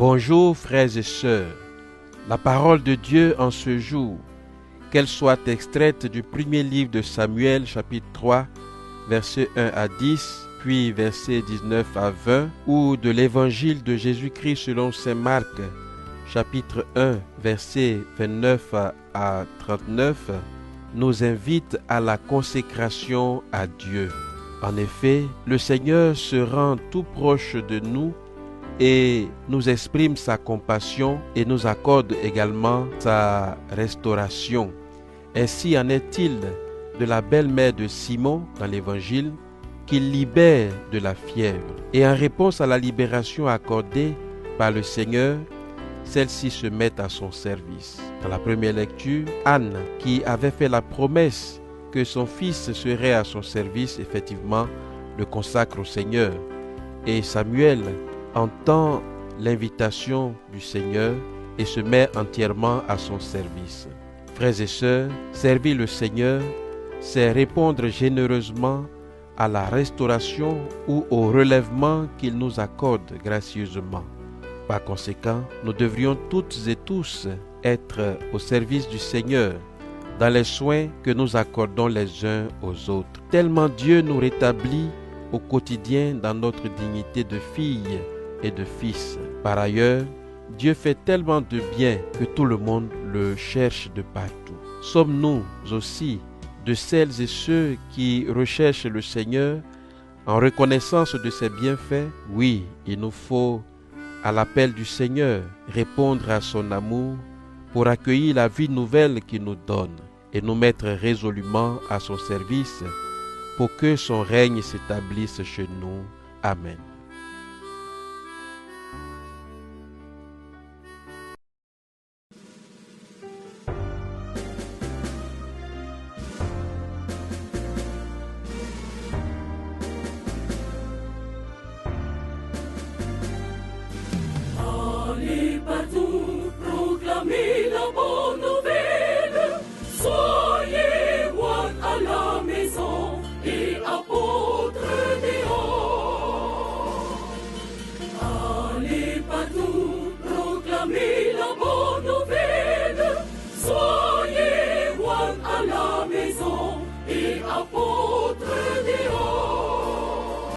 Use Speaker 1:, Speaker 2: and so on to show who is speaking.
Speaker 1: Bonjour frères et sœurs. La parole de Dieu en ce jour, qu'elle soit extraite du premier livre de Samuel, chapitre 3, versets 1 à 10, puis versets 19 à 20, ou de l'évangile de Jésus-Christ selon saint Marc, chapitre 1, versets 29 à 39, nous invite à la consécration à Dieu. En effet, le Seigneur se rend tout proche de nous et nous exprime sa compassion et nous accorde également sa restauration. Ainsi en est-il de la belle-mère de Simon dans l'Évangile qu'il libère de la fièvre. Et en réponse à la libération accordée par le Seigneur, celle-ci se met à son service. Dans la première lecture, Anne, qui avait fait la promesse que son fils serait à son service, effectivement, le consacre au Seigneur. Et Samuel entend l'invitation du Seigneur et se met entièrement à son service. Frères et sœurs, servir le Seigneur, c'est répondre généreusement à la restauration ou au relèvement qu'il nous accorde gracieusement. Par conséquent, nous devrions toutes et tous être au service du Seigneur dans les soins que nous accordons les uns aux autres. Tellement Dieu nous rétablit au quotidien dans notre dignité de fille et de fils. Par ailleurs, Dieu fait tellement de bien que tout le monde le cherche de partout. Sommes-nous aussi de celles et ceux qui recherchent le Seigneur en reconnaissance de ses bienfaits? Oui, il nous faut, à l'appel du Seigneur, répondre à son amour pour accueillir la vie nouvelle qu'il nous donne et nous mettre résolument à son service pour que son règne s'établisse chez nous. Amen.
Speaker 2: Allez partout, proclamez la bonne nouvelle. Soyez one à la maison et apôtres dehors. Allez partout, proclamez la bonne nouvelle. Soyez one à la maison et apôtres